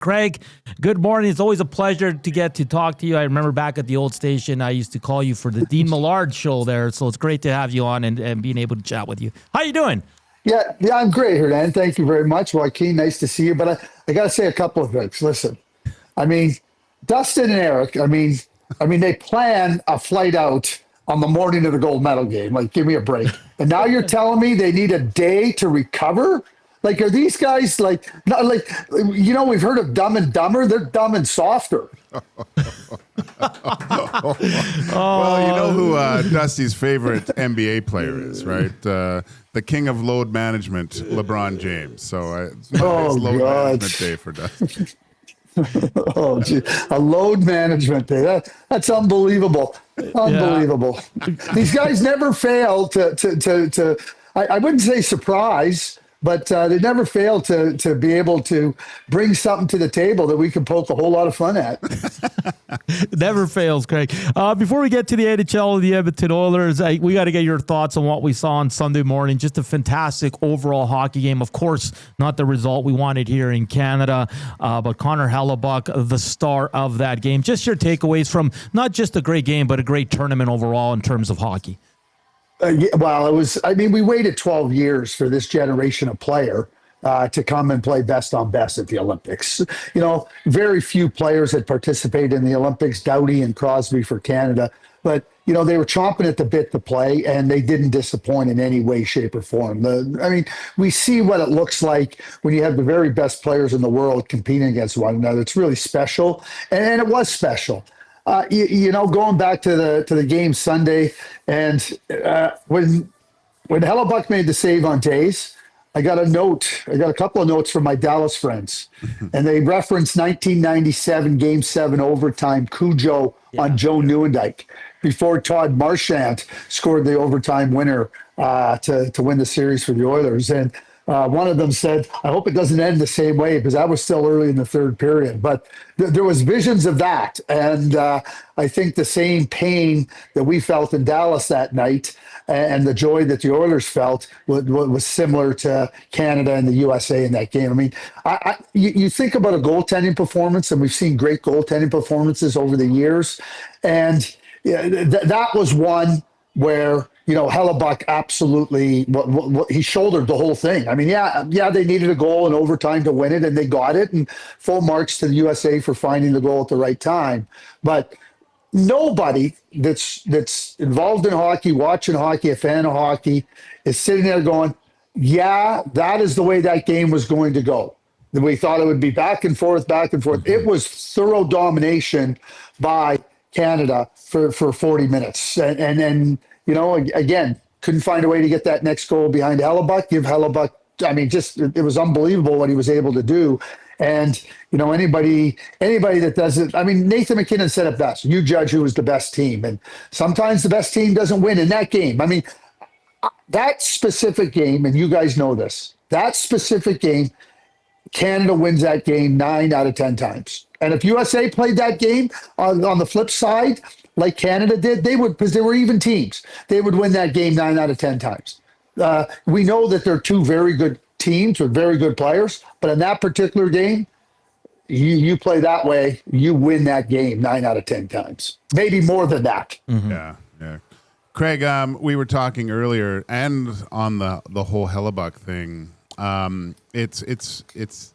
Craig, good morning. It's always a pleasure to get to talk to you. I remember back at the old station, I used to call you for the Dean Millard show there. So it's great to have you on and being able to chat with you. How you doing? Yeah, I'm great here, Dan. Thank you very much, Joaquin. Nice to see you. But I got to say a couple of things. Listen, I mean, Dustin and Eric. They plan a flight out on the morning of the gold medal game. Like, give me a break. And now you're telling me they need a day to recover? Like, are these guys like, not like, we've heard of Dumb and Dumber. They're dumb and softer. Well, you know who Dusty's favorite NBA player is, right? The king of load management, LeBron James. So it's load management day for Dusty. Oh, gee. A load management day. That's unbelievable. Unbelievable. Yeah. These guys never fail to I wouldn't say surprise, but they never fail to be able to bring something to the table that we can poke a whole lot of fun at. Never fails, Craig. Before we get to the NHL of the Edmonton Oilers, we got to get your thoughts on what we saw on Sunday morning. Just a fantastic overall hockey game. Of course, not the result we wanted here in Canada, but Connor Hellebuyck, the star of that game. Just your takeaways from not just a great game, but a great tournament overall in terms of hockey. We waited 12 years for this generation of player to come and play best on best at the Olympics. Very few players had participated in the Olympics, Doughty and Crosby for Canada, but they were chomping at the bit to play, and they didn't disappoint in any way, shape, or form. We see what it looks like when you have the very best players in the world competing against one another. It's really special, and it was special. Going back to the game Sunday, and when Hellebuyck made the save on Tays, I got a couple of notes from my Dallas friends, and they referenced 1997 Game 7 overtime Cujo on Joe Nieuwendyk before Todd Marchant scored the overtime winner to win the series for the Oilers. And one of them said, I hope it doesn't end the same way, because that was still early in the third period. But there was visions of that. And I think the same pain that we felt in Dallas that night and the joy that the Oilers felt was similar to Canada and the USA in that game. You think about a goaltending performance, and we've seen great goaltending performances over the years. And that was one where Hellebuyck absolutely, he shouldered the whole thing. They needed a goal in overtime to win it, and they got it, and full marks to the USA for finding the goal at the right time. But nobody that's involved in hockey, watching hockey, a fan of hockey, is sitting there going, yeah, that is the way that game was going to go. We thought it would be back and forth, back and forth. It was thorough domination by Canada for 40 minutes. And again, couldn't find a way to get that next goal behind Hellebuyck. Give Hellebuyck, it was unbelievable what he was able to do. And, anybody that does it, Nathan McKinnon said it best. You judge who was the best team. And sometimes the best team doesn't win in that game. That specific game, and you guys know this, that specific game, Canada wins that game 9 out of 10 times. And if USA played that game on the flip side, like Canada did, they would, because they were even teams, they would win that game 9 out of 10 times. We know that they're two very good teams with very good players, but in that particular game, you play that way, you win that game 9 out of 10 times, maybe more than that. Mm-hmm. Yeah. Craig, we were talking earlier, and on the whole Hellebuyck thing, it's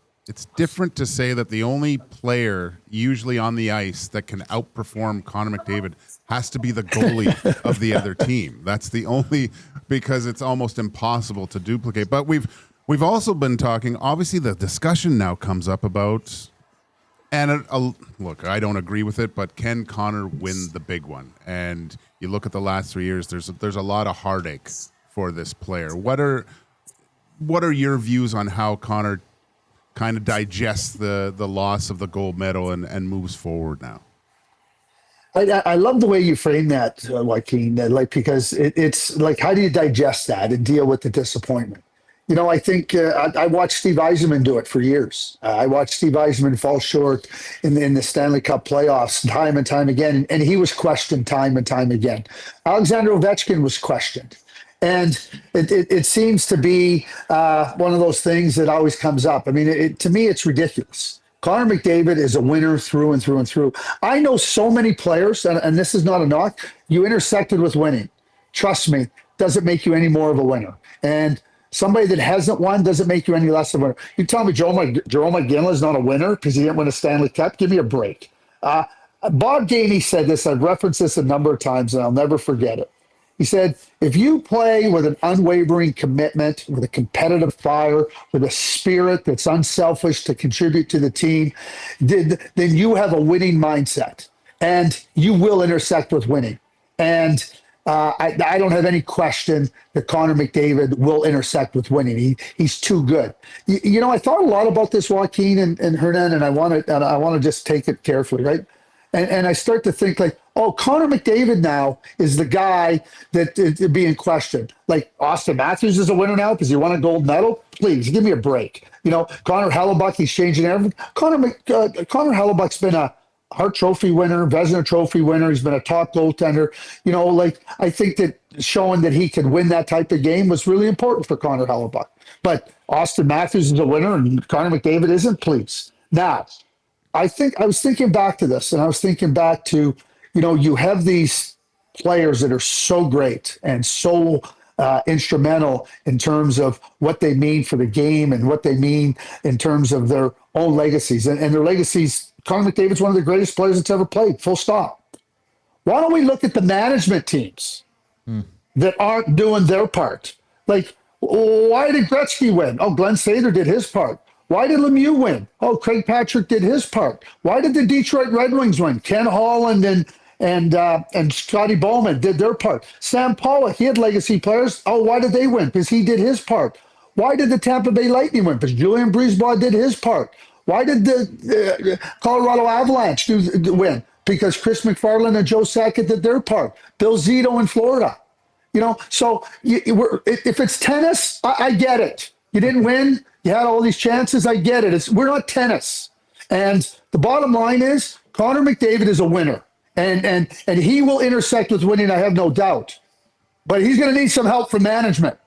different to say that the only player usually on the ice that can outperform Connor McDavid has to be the goalie of the other team. That's the only, because it's almost impossible to duplicate. But we've also been talking, obviously the discussion now comes up about, and look, I don't agree with it, but can Connor win the big one? And you look at the last 3 years, there's a lot of heartache for this player. What are your views on how Connor kind of digests the loss of the gold medal and moves forward now? I love the way you frame that, Joaquin, because it's like, how do you digest that and deal with the disappointment? I think I watched Steve Yzerman do it for years. I watched Steve Yzerman fall short in the Stanley Cup playoffs time and time again, and he was questioned time and time again. Alexander Ovechkin was questioned. And it seems to be one of those things that always comes up. To me, it's ridiculous. Connor McDavid is a winner through and through and through. I know so many players, and this is not a knock, you intersected with winning. Trust me, doesn't make you any more of a winner. And somebody that hasn't won doesn't make you any less of a winner. You tell me Jerome McGinley is not a winner because he didn't win a Stanley Cup? Give me a break. Bob Gainey said this. I've referenced this a number of times, and I'll never forget it. He said, if you play with an unwavering commitment, with a competitive fire, with a spirit that's unselfish to contribute to the team, then you have a winning mindset, and you will intersect with winning. And I don't have any question that Connor McDavid will intersect with winning. He's too good. I thought a lot about this, Joaquin and Hernan, and I want to just take it carefully, right? And I start to think like, oh, Connor McDavid now is the guy that is being questioned. Like Austin Matthews is a winner now because he won a gold medal. Please give me a break. Connor Hellebuck, he's changing everything. Connor Hellebuck's been a Hart Trophy winner, Vezina Trophy winner. He's been a top goaltender. I think that showing that he could win that type of game was really important for Connor Hellebuck. But Austin Matthews is a winner and Connor McDavid isn't. Please. Now, I was thinking back to this, and I was thinking back to, you have these players that are so great and so instrumental in terms of what they mean for the game and what they mean in terms of their own legacies. And their legacies, Connor McDavid's one of the greatest players that's ever played, full stop. Why don't we look at the management teams that aren't doing their part? Like, why did Gretzky win? Oh, Glenn Sather did his part. Why did Lemieux win? Oh, Craig Patrick did his part. Why did the Detroit Red Wings win? Ken Holland and Scotty Bowman did their part. Sam Pollock, he had legacy players. Oh, why did they win? Because he did his part. Why did the Tampa Bay Lightning win? Because Julian Brisebois did his part. Why did the Colorado Avalanche win? Because Chris McFarland and Joe Sakic did their part. Bill Zito in Florida. So if it's tennis, I get it. You didn't win. You had all these chances. I get it. We're not tennis. And the bottom line is Connor McDavid is a winner. And he will intersect with winning, I have no doubt. But he's going to need some help from management.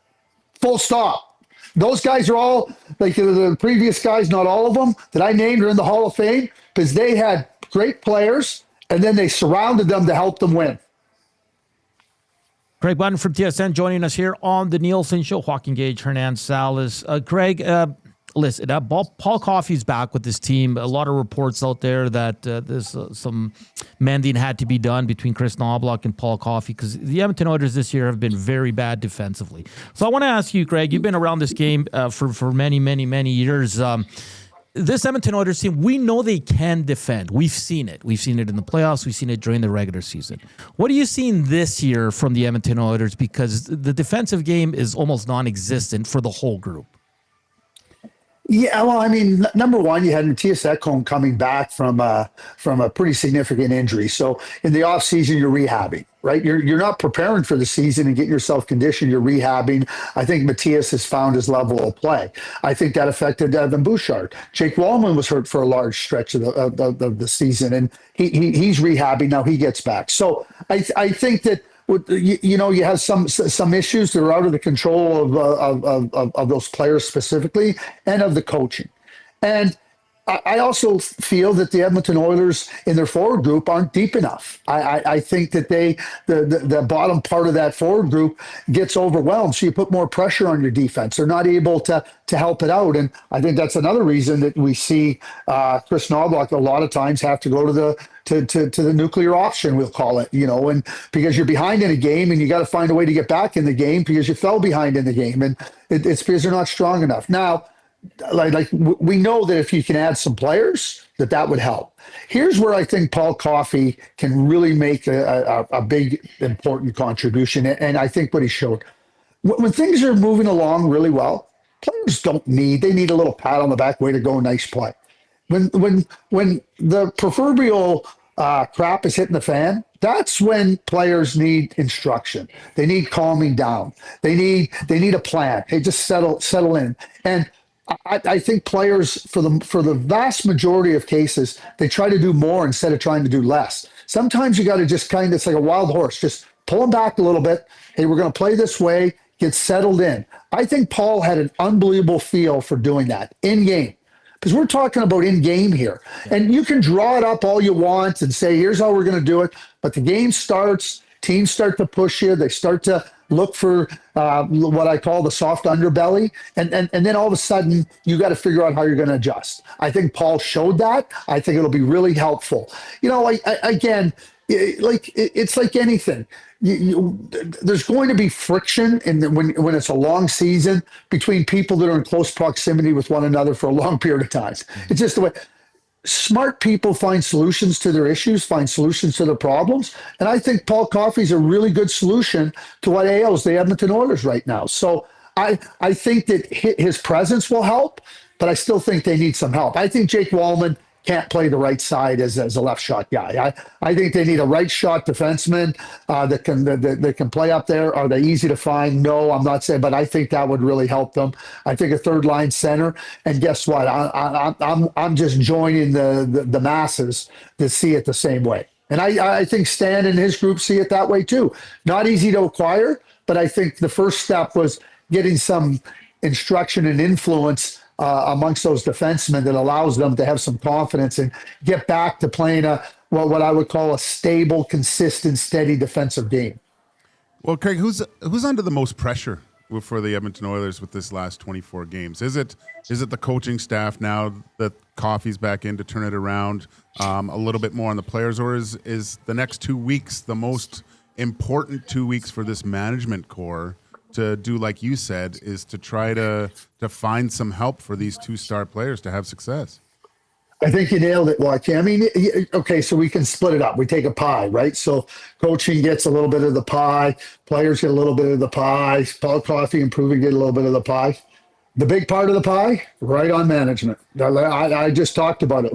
Full stop. Those guys are all, like the previous guys, not all of them that I named are in the Hall of Fame because they had great players and then they surrounded them to help them win. Craig Button from TSN joining us here on the Nielsen Show. Joaquin Gage, Hernan Salas. Craig, listen, Paul Coffey's back with this team. A lot of reports out there that there's some mending had to be done between Chris Knoblauch and Paul Coffey because the Edmonton Oilers this year have been very bad defensively. So I want to ask you, Craig, you've been around this game for many, many, many years. This Edmonton Oilers team, we know they can defend. We've seen it. We've seen it in the playoffs. We've seen it during the regular season. What are you seeing this year from the Edmonton Oilers? Because the defensive game is almost non-existent for the whole group. Yeah, well, I mean, number one, you had Matthias Ekholm coming back from a pretty significant injury. So in the offseason, you're rehabbing, right? You're not preparing for the season and getting yourself conditioned. You're rehabbing. I think Matthias has found his level of play. I think that affected Evan Bouchard. Jake Wallman was hurt for a large stretch of the season, and he's rehabbing. Now he gets back. So I think that you have some issues that are out of the control of those players specifically and of the coaching. And I also feel that the Edmonton Oilers in their forward group aren't deep enough. I think that the bottom part of that forward group gets overwhelmed. So you put more pressure on your defense. They're not able to help it out. And I think that's another reason that we see Chris Knoblauch a lot of times have to go to the nuclear option, we'll call it, and because you're behind in a game and you got to find a way to get back in the game because you fell behind in the game. And it's because they're not strong enough. Now, like we know that if you can add some players, that would help. Here's where I think Paul Coffey can really make a big, important contribution. And I think what he showed, when things are moving along really well, players they need a little pat on the back, way to go, nice play. When the proverbial crap is hitting the fan, that's when players need instruction. They need calming down. They need a plan. Hey, just settle in. And I think players, for the vast majority of cases, they try to do more instead of trying to do less. Sometimes you got to just it's like a wild horse, just pull them back a little bit. Hey, we're going to play this way, get settled in. I think Paul had an unbelievable feel for doing that in game. because we're talking about in game here. And you can draw it up all you want and say, here's how we're going to do it. But the game starts, teams start to push you. They start to look for what I call the soft underbelly. And then all of a sudden, you got to figure out how you're going to adjust. I think Paul showed that. I think it'll be really helpful. Again, it's like anything. There's going to be friction when it's a long season between people that are in close proximity with one another for a long period of time. It's just the way smart people find solutions to their issues, find solutions to their problems. And I think Paul Coffey is a really good solution to what ails the Edmonton Oilers right now. So I think that his presence will help, but I still think they need some help. I think Jake Wallman can't play the right side as a left shot guy. I think they need a right shot defenseman that can play up there. Are they easy to find? No, I'm not saying, but I think that would really help them. I think a third line center. And guess what? I'm just joining the masses that see it the same way. And I think Stan and his group see it that way too. Not easy to acquire, but I think the first step was getting some instruction and influence amongst those defensemen that allows them to have some confidence and get back to playing what I would call a stable, consistent, steady defensive game. Well, Craig, who's under the most pressure for the Edmonton Oilers with this last 24 games? Is it the coaching staff now that Coffey's back in to turn it around a little bit more on the players, or is the next 2 weeks the most important 2 weeks for this management core to do, like you said, is to try to find some help for these two-star players to have success? I think you nailed it, Joaquin. I mean, okay, so we can split it up. We take a pie, right? So coaching gets a little bit of the pie. Players get a little bit of the pie. Paul Coffey improving get a little bit of the pie. The big part of the pie, right on management. I just talked about it.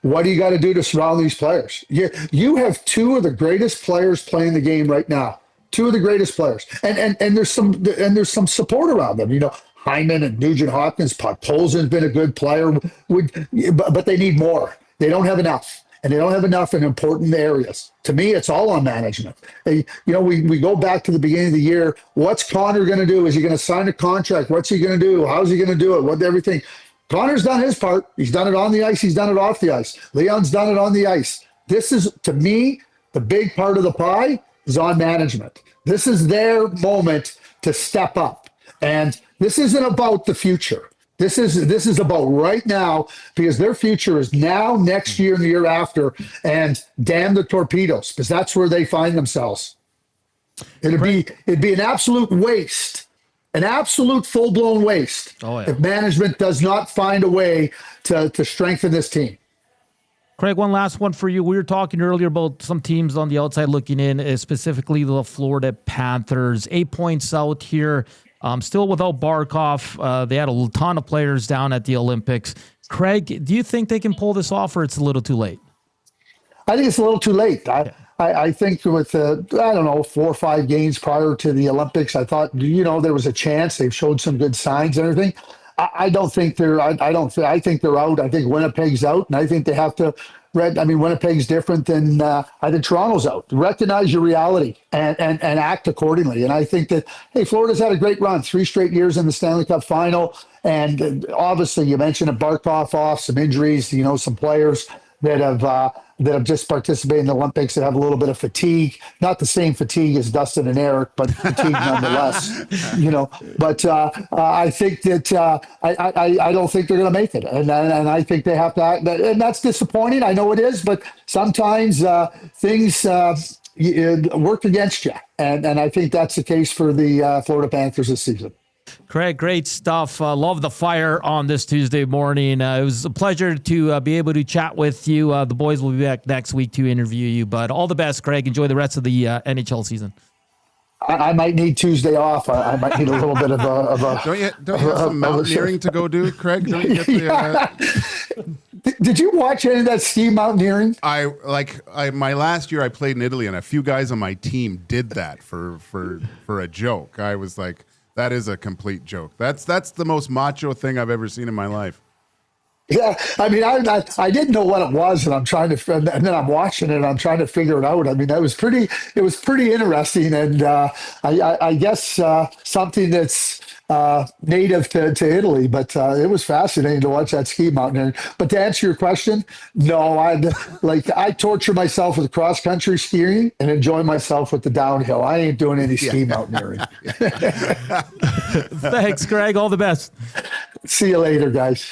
What do you got to do to surround these players? You have two of the greatest players playing the game right now. Two of the greatest players, and there's some support around them. Hyman and Nugent Hopkins. Podkolzin's been a good player, but they need more. They don't have enough, and they don't have enough in important areas. To me, it's all on management. We go back to the beginning of the year. What's Connor going to do? Is he going to sign a contract? What's he going to do? How's he going to do it? What everything? Connor's done his part. He's done it on the ice. He's done it off the ice. Leon's done it on the ice. This is, to me, the big part of the pie is on management. This is their moment to step up. And this isn't about the future. This is about right now, because their future is now, next year, and the year after. And damn the torpedoes, because that's where they find themselves. It'd be an absolute waste, an absolute full-blown waste if management does not find a way to strengthen this team. Craig, one last one for you. We were talking earlier about some teams on the outside looking in, specifically the Florida Panthers. 8 points out here, still without Barkov. They had a ton of players down at the Olympics. Craig, do you think they can pull this off, or it's a little too late? I think it's a little too late. I think with 4 or 5 games prior to the Olympics, I thought there was a chance. They've showed some good signs and everything. I don't think they're. I think they're out. I think Winnipeg's out, and I think they have to. Winnipeg's different than I think Toronto's out. Recognize your reality and act accordingly. And I think that Florida's had a great run, 3 straight years in the Stanley Cup final, and obviously you mentioned a Barkov off, some injuries. Some players that have just participated in the Olympics that have a little bit of fatigue. Not the same fatigue as Dustin and Eric, but fatigue nonetheless. But I think that I don't think they're going to make it, and I think they have to act, and that's disappointing. I know it is, but sometimes things work against you, and I think that's the case for the Florida Panthers this season. Craig, great stuff. Love the fire on this Tuesday morning. It was a pleasure to be able to chat with you. The boys will be back next week to interview you. But all the best, Craig. Enjoy the rest of the NHL season. I might need Tuesday off. I might need a little bit of a. Don't you have some mountaineering to go do, Craig? Don't you get Did you watch any of that ski mountaineering? My last year I played in Italy, and a few guys on my team did that for a joke. I was like, that is a complete joke. That's the most macho thing I've ever seen in my life. Yeah, I didn't know what it was, and and then I'm watching it, and I'm trying to figure it out. It was pretty interesting, and I guess something that's native to Italy, but it was fascinating to watch that ski mountaineering. But to answer your question, no, I torture myself with cross country skiing and enjoy myself with the downhill. I ain't doing any ski mountaineering. Thanks, Greg. All the best. See you later, guys.